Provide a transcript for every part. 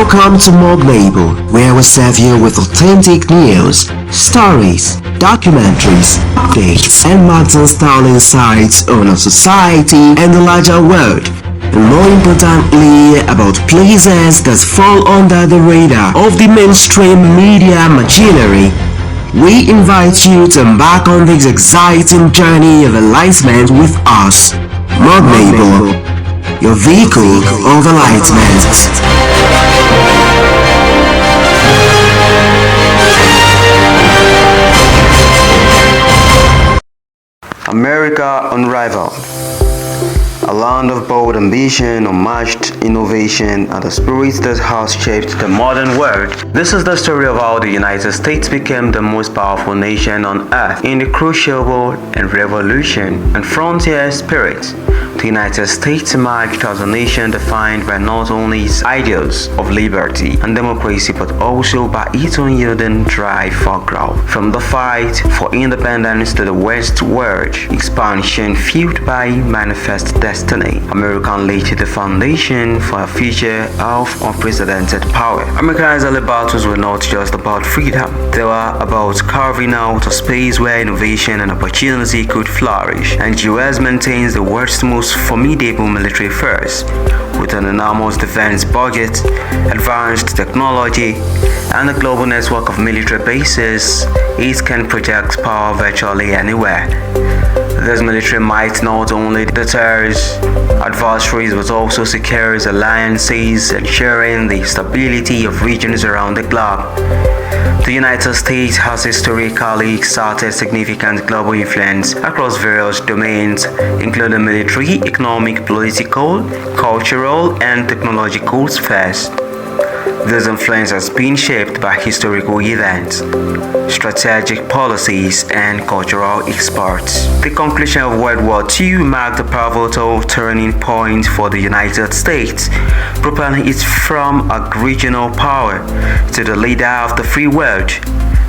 Welcome to Morganable, where we serve you with authentic news, stories, documentaries, updates, and magazine-style insights on our society and the larger world. And more importantly, about places that fall under the radar of the mainstream media machinery. We invite you to embark on this exciting journey of enlightenment with us. Morganable, your vehicle of enlightenment. America Unrivaled, a land of bold ambition, unmatched innovation, and the spirit that has shaped the modern world. This is the story of how the United States became the most powerful nation on earth in the crucible and revolution and frontier spirit. The United States emerged as a nation defined by not only its ideals of liberty and democracy but also by its unyielding drive for growth. From the fight for independence to the westward expansion fueled by manifest destiny, America laid the foundation for a future of unprecedented power. America's early battles were not just about freedom, they were about carving out a space where innovation and opportunity could flourish, and the US maintains the world's most formidable military force. With an enormous defense budget, advanced technology, and a global network of military bases, it can project power virtually anywhere. This military might not only deters adversaries but also secures alliances, ensuring the stability of regions around the globe. The United States has historically exerted significant global influence across various domains, including military, economic, political, cultural, and technological spheres. This influence has been shaped by historical events, strategic policies, and cultural exports. The conclusion of World War II marked a pivotal turning point for the United States, propelling it from a regional power to the leader of the free world.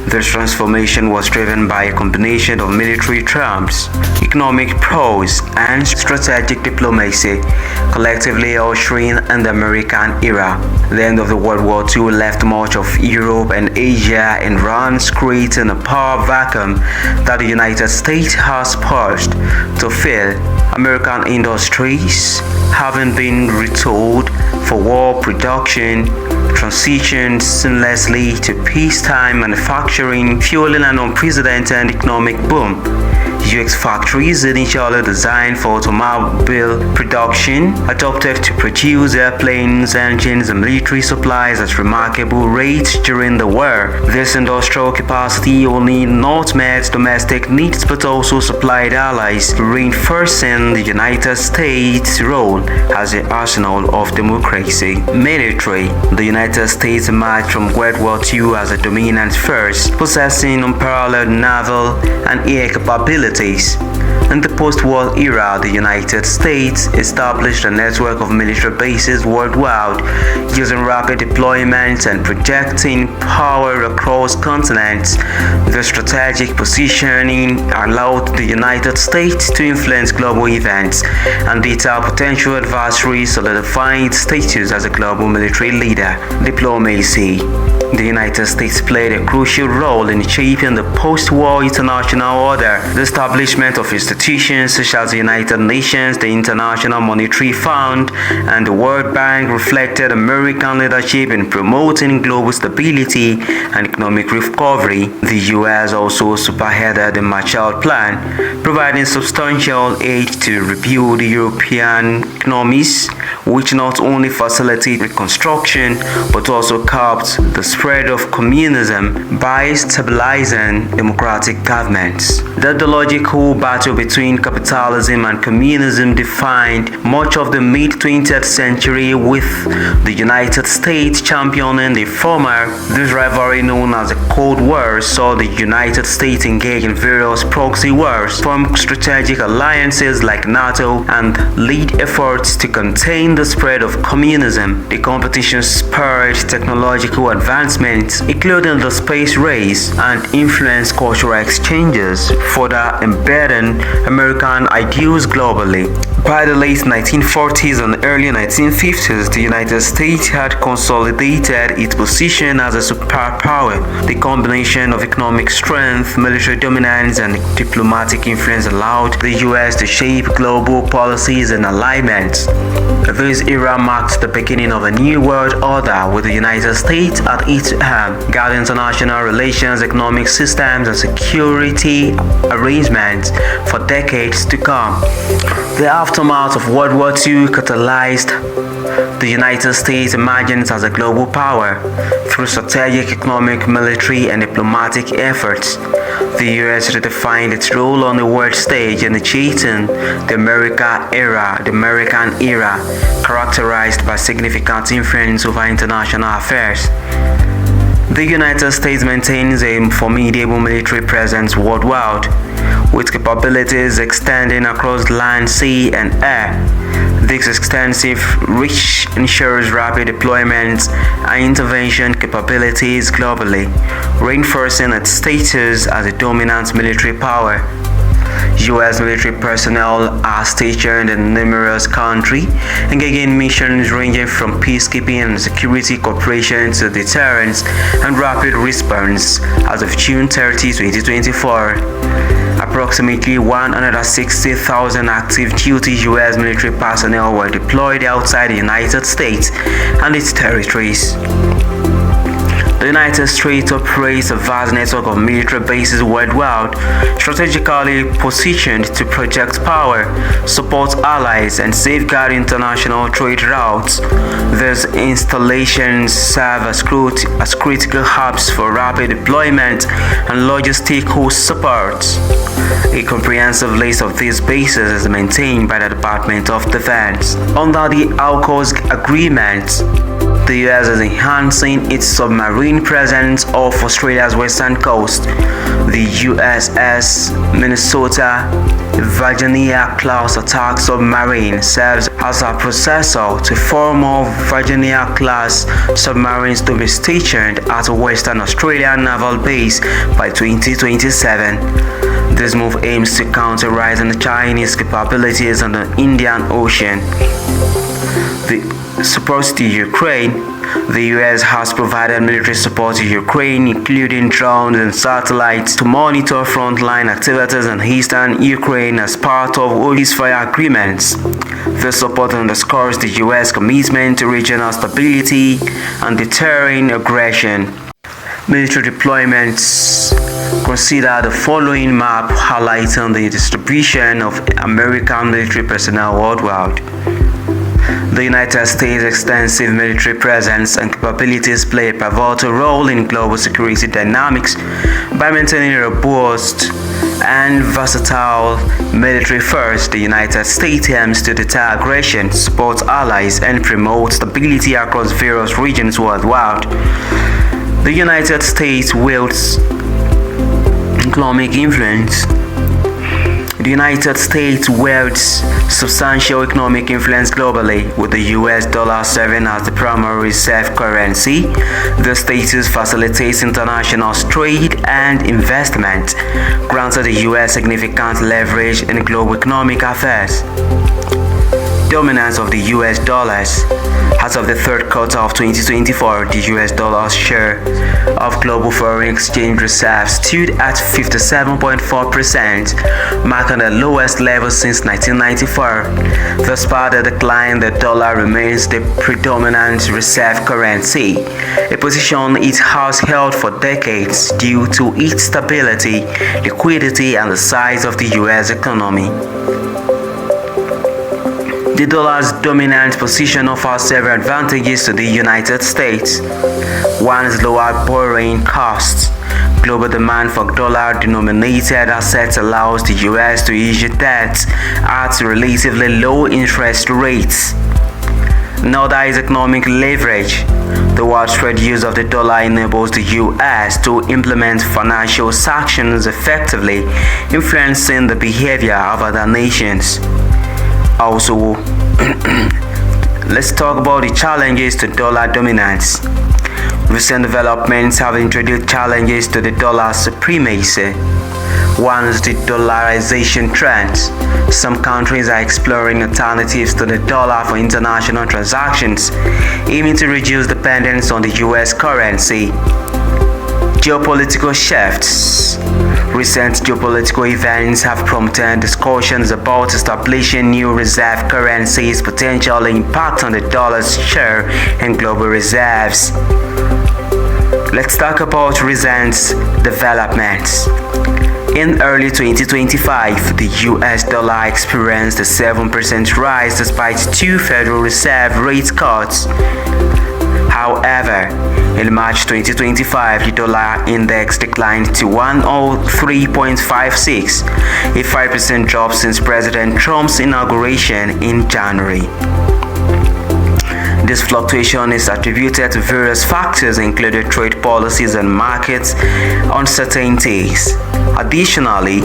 This transformation was driven by a combination of military triumphs, economic prowess, and strategic diplomacy, collectively ushering in the American era. The end of the World War II left much of Europe and Asia in ruins, creating a power vacuum that the United States has poised to fill. American industries, having been retooled for war production, transitioned seamlessly to peacetime manufacturing, fueling an unprecedented economic boom. US factories, initially designed for automobile production, adopted to produce airplanes, engines, and military supplies at remarkable rates during the war. This industrial capacity only not met domestic needs but also supplied allies, reinforcing the United States' role as the arsenal of democracy. Military. The United States emerged from World War II as a dominant force, possessing unparalleled naval and air capabilities. In the post-war era, the United States established a network of military bases worldwide, using rapid deployments and projecting power across continents. The strategic positioning allowed the United States to influence global events and deter potential adversaries, solidifying its status as a global military leader. Diplomacy. The United States played a crucial role in shaping the post-war international order. The establishment of institutions such as the United Nations, the International Monetary Fund, and the World Bank reflected American leadership in promoting global stability and economic recovery. The US also spearheaded the Marshall Plan, providing substantial aid to rebuild European economies, which not only facilitated reconstruction but also curbed the spread of communism by stabilizing democratic governments. The ideological battle between capitalism and communism defined much of the mid-20th century, with the United States championing the former. This rivalry, known as the Cold War, saw the United States engage in various proxy wars, form strategic alliances like NATO, and lead efforts to contain contained the spread of communism. The competition spurred technological advancements, including the space race, and influenced cultural exchanges, further embedding American ideals globally. By the late 1940s and early 1950s, the United States had consolidated its position as a superpower. The combination of economic strength, military dominance, and diplomatic influence allowed the U.S. to shape global policies and alignments. This era marked the beginning of a new world order, with the United States at its helm, guiding international relations, economic systems, and security arrangements for decades to come. The aftermath of World War II catalyzed the United States' emergence as a global power through strategic, economic, military, and diplomatic efforts. The U.S. redefined its role on the world stage, initiating the American era, characterized by significant influence over international affairs. The United States maintains a formidable military presence worldwide, with capabilities extending across land, sea, and air. This extensive reach ensures rapid deployment and intervention capabilities globally, reinforcing its status as a dominant military power. U.S. military personnel are stationed in numerous countries, engaging missions ranging from peacekeeping and security cooperation to deterrence and rapid response. As of June 30, 2024, approximately 160,000 active duty U.S. military personnel were deployed outside the United States and its territories. The United States operates a vast network of military bases worldwide, strategically positioned to project power, support allies, and safeguard international trade routes. These installations serve as critical hubs for rapid deployment and logistical support. A comprehensive list of these bases is maintained by the Department of Defense. Under the AUKUS agreement, the U.S. is enhancing its submarine presence off Australia's western coast. The USS Minnesota Virginia-class attack submarine serves as a processor to 4 more Virginia-class submarines to be stationed at a Western Australian naval base by 2027. This move aims to counter rising Chinese capabilities in the Indian Ocean. The support to Ukraine. The U.S. has provided military support to Ukraine, including drones and satellites, to monitor frontline activities in eastern Ukraine as part of ceasefire agreements. This support underscores the U.S. commitment to regional stability and deterring aggression. Military deployments. Consider the following map highlighting the distribution of American military personnel worldwide. The United States' extensive military presence and capabilities play a pivotal role in global security dynamics by maintaining a robust and versatile military force. The United States aims to deter aggression, support allies, and promote stability across various regions worldwide. The United States wields economic influence. The United States wields substantial economic influence globally, with the US dollar serving as the primary reserve currency. The status facilitates international trade and investment, granting the US significant leverage in global economic affairs. Dominance of the US dollars. As of the third quarter of 2024, the US dollar's share of global foreign exchange reserves stood at 57.4%, marking the lowest level since 1994. Despite the decline, the dollar remains the predominant reserve currency, a position it has held for decades due to its stability, liquidity, and the size of the US economy. The dollar's dominant position offers several advantages to the United States. One is lower borrowing costs. Global demand for dollar-denominated assets allows the US to issue debt at relatively low interest rates. Another is economic leverage. The widespread use of the dollar enables the US to implement financial sanctions effectively, influencing the behavior of other nations. Also, Let's talk about the challenges to dollar dominance. Recent developments have introduced challenges to the dollar supremacy. One is the dollarization trend. Some countries are exploring alternatives to the dollar for international transactions, aiming to reduce dependence on the US currency. Geopolitical shifts. Recent geopolitical events have prompted discussions about establishing new reserve currencies, potential impact on the dollar's share in global reserves. Let's talk about recent developments. In early 2025, the US dollar experienced a 7% rise despite two Federal Reserve rate cuts. However, in March 2025, the dollar index declined to 103.56, a 5% drop since President Trump's inauguration in January. This fluctuation is attributed to various factors including trade policies and market uncertainties. Additionally,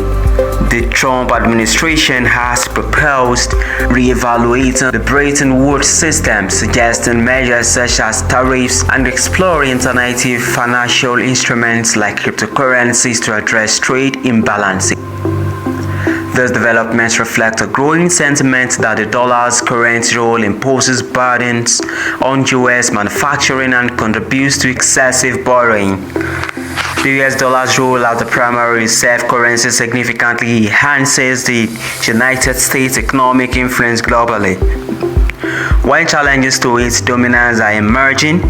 the Trump administration has proposed re-evaluating the Bretton Woods system, suggesting measures such as tariffs and exploring alternative financial instruments like cryptocurrencies to address trade imbalances. These developments reflect a growing sentiment that the dollar's current role imposes burdens on US manufacturing and contributes to excessive borrowing. The US dollar's role as the primary reserve currency significantly enhances the United States' economic influence globally. While challenges to its dominance are emerging,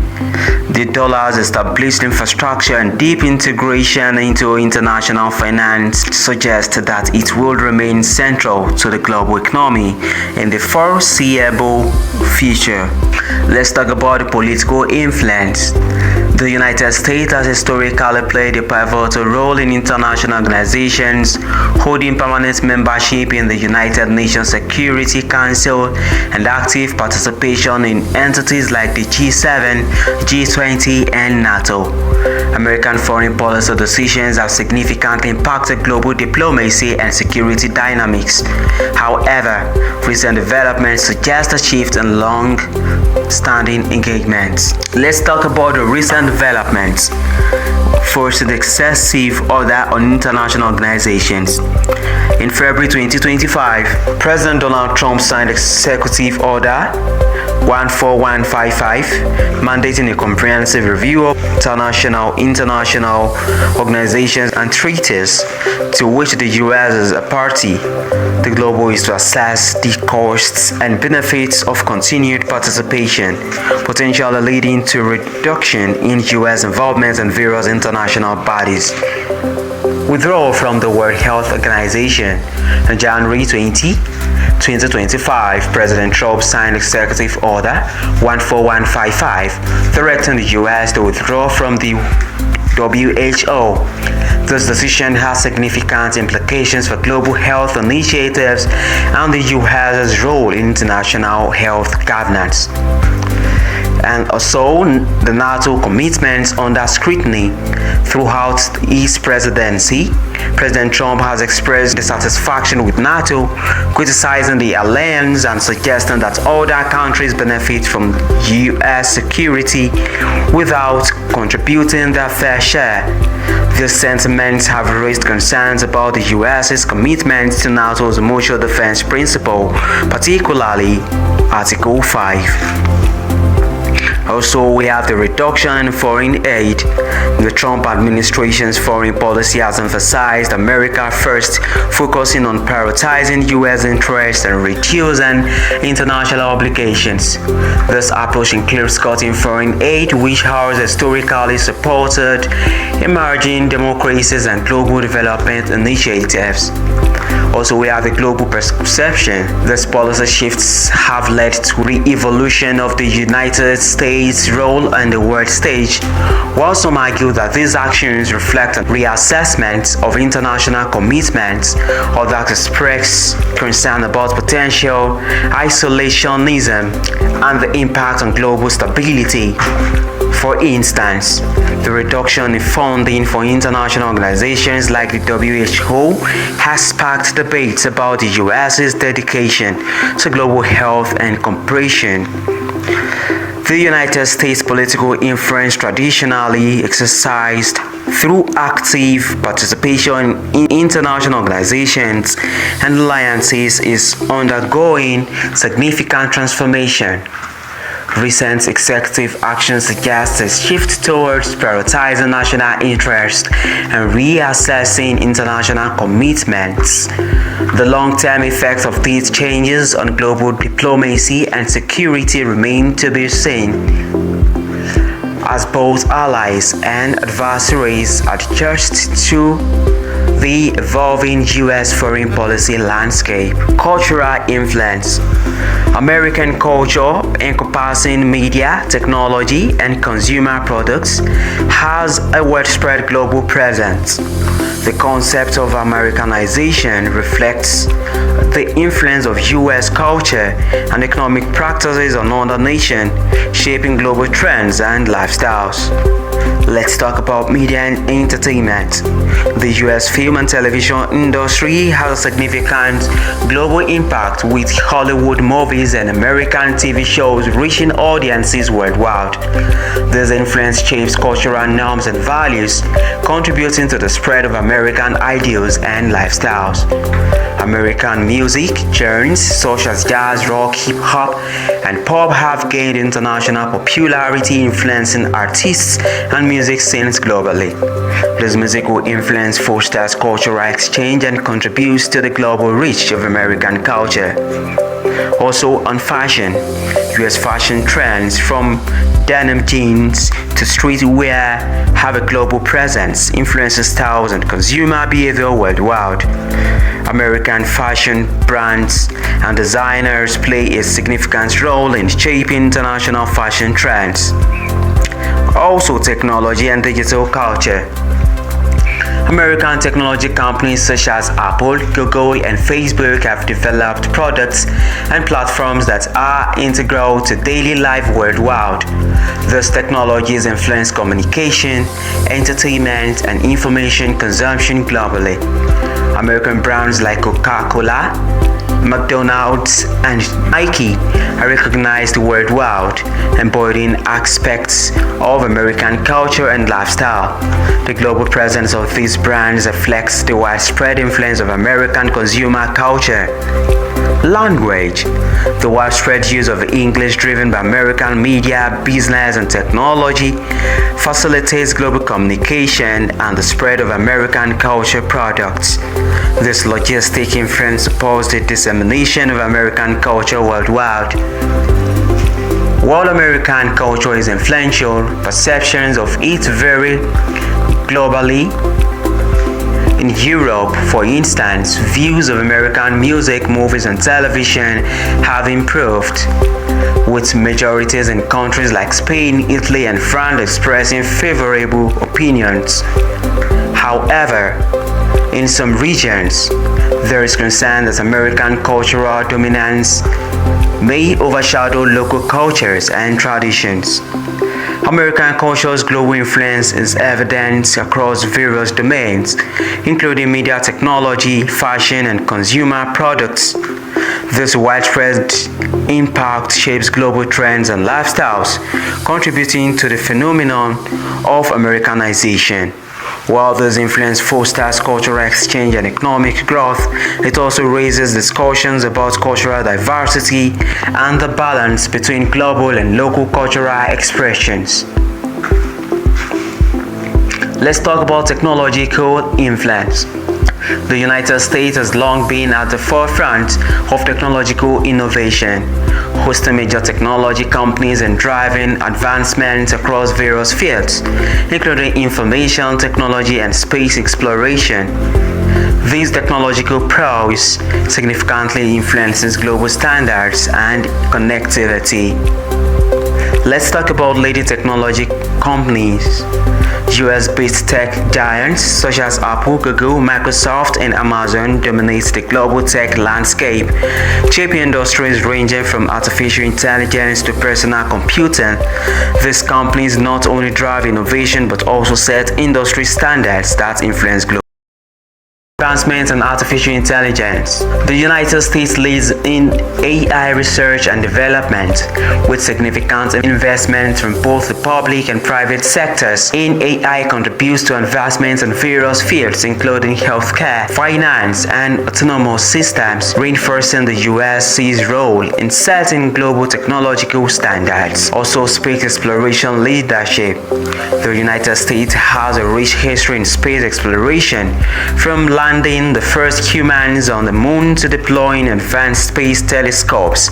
the dollar's established infrastructure and deep integration into international finance suggest that it will remain central to the global economy in the foreseeable future. Let's talk about the political influence. The United States has historically played a pivotal role in international organizations, holding permanent membership in the United Nations Security Council and active participation in entities like the G7, G20, and NATO. American foreign policy decisions have significantly impacted global diplomacy and security dynamics. However, recent developments suggest a shift in long-standing engagements. Let's talk about the recent developments. First, the executive order on international organizations. In February 2025, President Donald Trump signed Executive Order 14155, mandating a comprehensive review of international organizations and treaties to which the US is a party. The goal is to assess the costs and benefits of continued participation, potentially leading to reduction in US involvement in various international bodies. Withdrawal from the World Health Organization. On January 2025, President Trump signed Executive Order 14155, threatening the US to withdraw from the WHO. This decision has significant implications for global health initiatives and the US's role in international health governance. And also the NATO commitments under scrutiny. Throughout his presidency, President Trump has expressed dissatisfaction with NATO, criticizing the alliance and suggesting that other countries benefit from US security without contributing their fair share. These sentiments have raised concerns about the US's commitment to NATO's mutual defense principle, particularly Article 5. Also, we have the reduction in foreign aid. The Trump administration's foreign policy has emphasized America first, focusing on prioritizing U.S. interests and reducing international obligations. This approach includes cutting foreign aid, which has historically supported emerging democracies and global development initiatives. Also, we have the global perception. These policy shifts have led to re-evolution of the United States' role on the world stage, while some argue that these actions reflect a reassessment of international commitments or that express concern about potential isolationism and the impact on global stability. For instance, the reduction in funding for international organizations like the WHO has sparked debates about the US's dedication to global health and cooperation. The United States political influence traditionally exercised through active participation in international organizations and alliances is undergoing significant transformation. Recent executive action suggests a shift towards prioritizing national interest and reassessing international commitments. The long-term effects of these changes on global diplomacy and security remain to be seen, as both allies and adversaries adjust to the evolving U.S. foreign policy landscape. Cultural influence. American culture, encompassing media, technology, and consumer products, has a widespread global presence. The concept of Americanization reflects the influence of U.S. culture and economic practices on other nations, shaping global trends and lifestyles. Let's talk about media and entertainment. The U.S. film and television industry has a significant global impact, with Hollywood movies and American TV shows reaching audiences worldwide. This influence shapes cultural norms and values, contributing to the spread of American ideals and lifestyles. American music genres such as jazz, rock, hip-hop, and pop have gained international popularity, influencing artists and music scenes globally. This musical influence fosters cultural exchange and contributes to the global reach of American culture. Also on fashion, US fashion trends from denim jeans to streetwear have a global presence, influencing styles and consumer behavior worldwide. American fashion brands and designers play a significant role in shaping international fashion trends. Also, technology and digital culture. American technology companies such as Apple, Google, and Facebook have developed products and platforms that are integral to daily life worldwide. These technologies influence communication, entertainment, and information consumption globally. American brands like Coca-Cola, McDonald's, and Nike are recognized worldwide, embodying aspects of American culture and lifestyle. The global presence of these brands reflects the widespread influence of American consumer culture. Language. The widespread use of English, driven by American media, business, and technology, facilitates global communication and the spread of American culture products. This logistic influence supports the dissemination of American culture worldwide. While American culture is influential, perceptions of it vary globally. In Europe, for instance, views of American music, movies, and television have improved, with majorities in countries like Spain, Italy, and France expressing favorable opinions. However, in some regions, there is concern that American cultural dominance may overshadow local cultures and traditions. American culture's global influence is evident across various domains, including media, technology, fashion, and consumer products. This widespread impact shapes global trends and lifestyles, contributing to the phenomenon of Americanization. While this influence fosters cultural exchange and economic growth, it also raises discussions about cultural diversity and the balance between global and local cultural expressions. Let's talk about technological influence. The United States has long been at the forefront of technological innovation, hosting major technology companies and driving advancements across various fields, including information technology and space exploration. These technological prowess significantly influences global standards and connectivity. Let's talk about leading technology companies. US-based tech giants such as Apple, Google, Microsoft, and Amazon dominate the global tech landscape, shaping industries ranging from artificial intelligence to personal computing. These companies not only drive innovation but also set industry standards that influence global Advancement in artificial intelligence. The United States leads in AI research and development, with significant investment from both the public and private sectors. In AI contributes to advancements in various fields, including healthcare, finance, and autonomous systems, reinforcing the US's role in setting global technological standards. Also, space exploration leadership. The United States has a rich history in space exploration, from landing the first humans on the moon to deploying advanced space telescopes.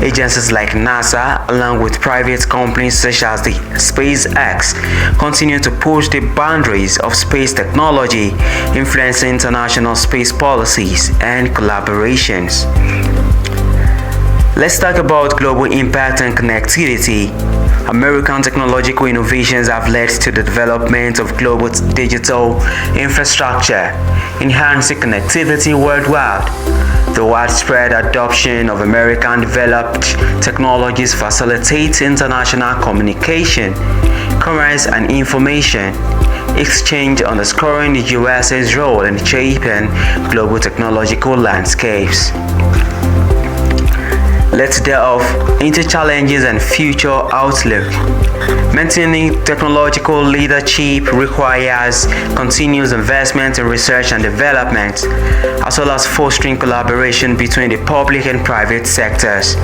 Agencies like NASA, along with private companies such as the SpaceX, continue to push the boundaries of space technology, influencing international space policies and collaborations. Let's talk about global impact and connectivity. American technological innovations have led to the development of global digital infrastructure, enhancing connectivity worldwide. The widespread adoption of American-developed technologies facilitates international communication, commerce, and information exchange, underscoring the US's role in shaping global technological landscapes. Let's delve into challenges and future outlook. Maintaining technological leadership requires continuous investment in research and development, as well as fostering collaboration between the public and private sectors.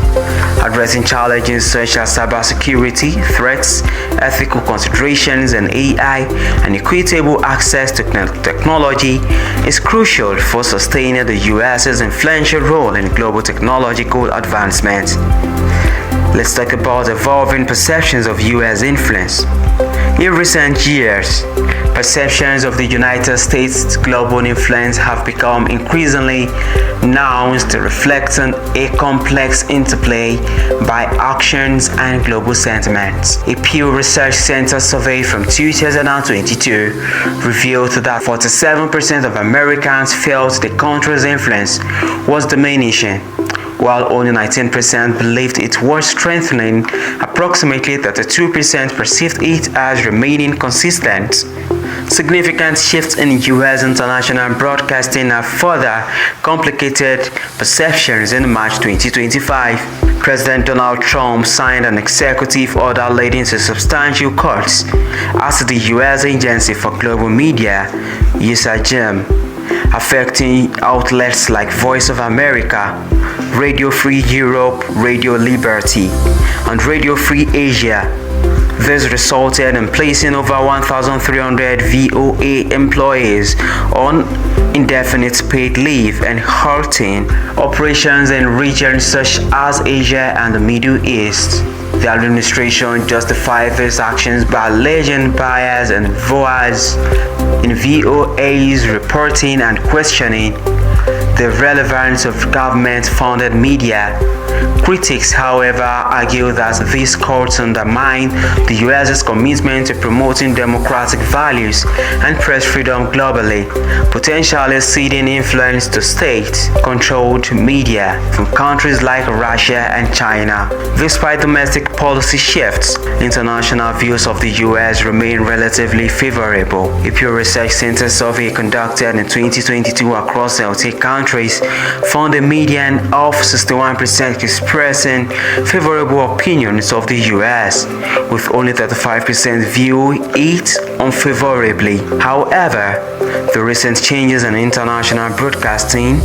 Addressing challenges such as cybersecurity threats, ethical considerations, and AI, and equitable access to technology is crucial for sustaining the US's influential role in global technological advancement. Let's talk about evolving perceptions of US influence. In recent years, perceptions of the United States' global influence have become increasingly nuanced, reflecting a complex interplay by actions and global sentiments. A Pew Research Center survey from 2022 revealed that 47% of Americans felt the country's influence was diminishing, while only 19% believed it was strengthening. Approximately 32% perceived it as remaining consistent. Significant shifts in U.S. international broadcasting have further complicated perceptions. In March 2025, President Donald Trump signed an executive order leading to substantial cuts as the U.S. Agency for Global Media, USAGM, affecting outlets like Voice of America, Radio Free Europe, Radio Liberty, and Radio Free Asia. This resulted in placing over 1,300 VOA employees on indefinite paid leave and halting operations in regions such as Asia and the Middle East. The administration justified these actions by alleging bias and voice in VOA's reporting and questioning the relevance of government-funded media. Critics, however, argue that these cuts undermine the U.S.'s commitment to promoting democratic values and press freedom globally, potentially ceding influence to state-controlled media from countries like Russia and China. Despite domestic policy shifts, international views of the U.S. remain relatively favorable. A Pew Research Center survey conducted in 2022 across 30 countries found a median of 61% expressing favorable opinions of the US, with only 35% view it unfavorably. However, the recent changes in international broadcasting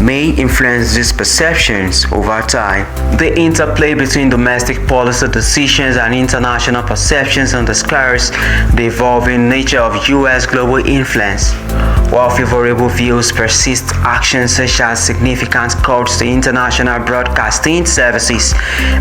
may influence these perceptions over time. The interplay between domestic policy decisions and international perceptions underscores the evolving nature of US global influence. While favorable views persist, actions such as significant cuts to international broadcasting services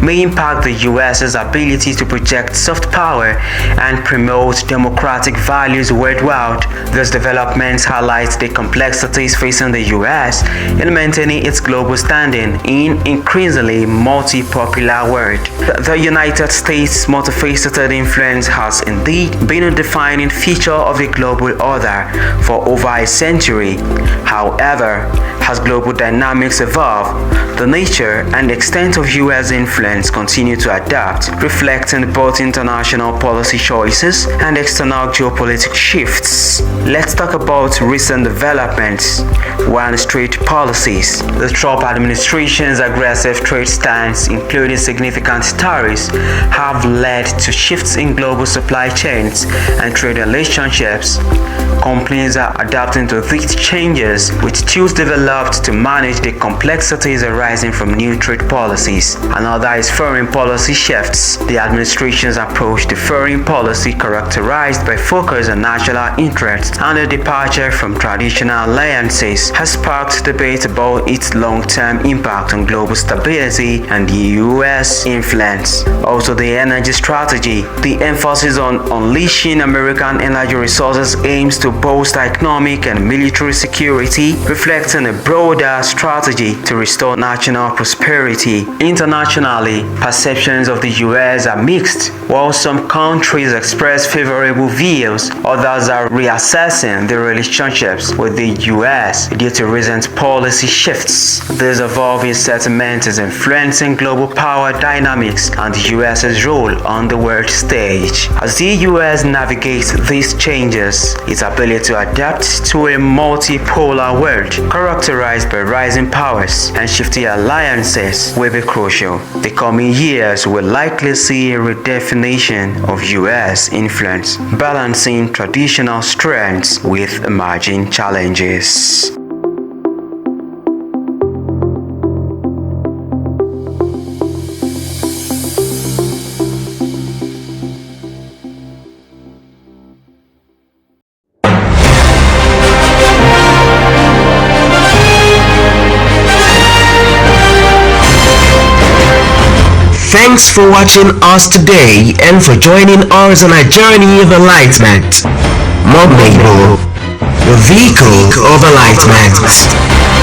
may impact the US's ability to project soft power and promote democratic values worldwide. These developments highlight the complexities facing the US in maintaining its global standing in increasingly multi-polar world. The United States' multifaceted influence has indeed been a defining feature of the global order for over civilized century. However, as global dynamics evolve, the nature and extent of U.S. influence continue to adapt, reflecting both international policy choices and external geopolitical shifts. Let's talk about recent developments. 1. Trade policies. The Trump administration's aggressive trade stance, including significant tariffs, have led to shifts in global supply chains and trade relationships. Companies are adapting to these changes, with tools developed to manage the complexities arising from new trade policies. Another is foreign policy shifts. The administration's approach to foreign policy, characterized by focus on national interests and a departure from traditional alliances, has sparked debate about its long-term impact on global stability and the U.S. influence. Also, the energy strategy. The emphasis on unleashing American energy resources aims to bolster economic and military security, reflecting a broader strategy to restore national prosperity. Internationally, perceptions of the U.S. are mixed. While some countries express favorable views, others are reassessing their relationships with the U.S. due to recent policy shifts. This evolving sentiment is influencing global power dynamics and the U.S.'s role on the world stage. As the U.S. navigates these changes, its ability to adapt to a multipolar world characterized by rising powers and shifting alliances will be crucial. The coming years will likely see a redefinition of U.S. influence, balancing traditional strengths with emerging challenges. Thanks for watching us today and for joining us on our journey of enlightenment. Morganable, the vehicle of enlightenment.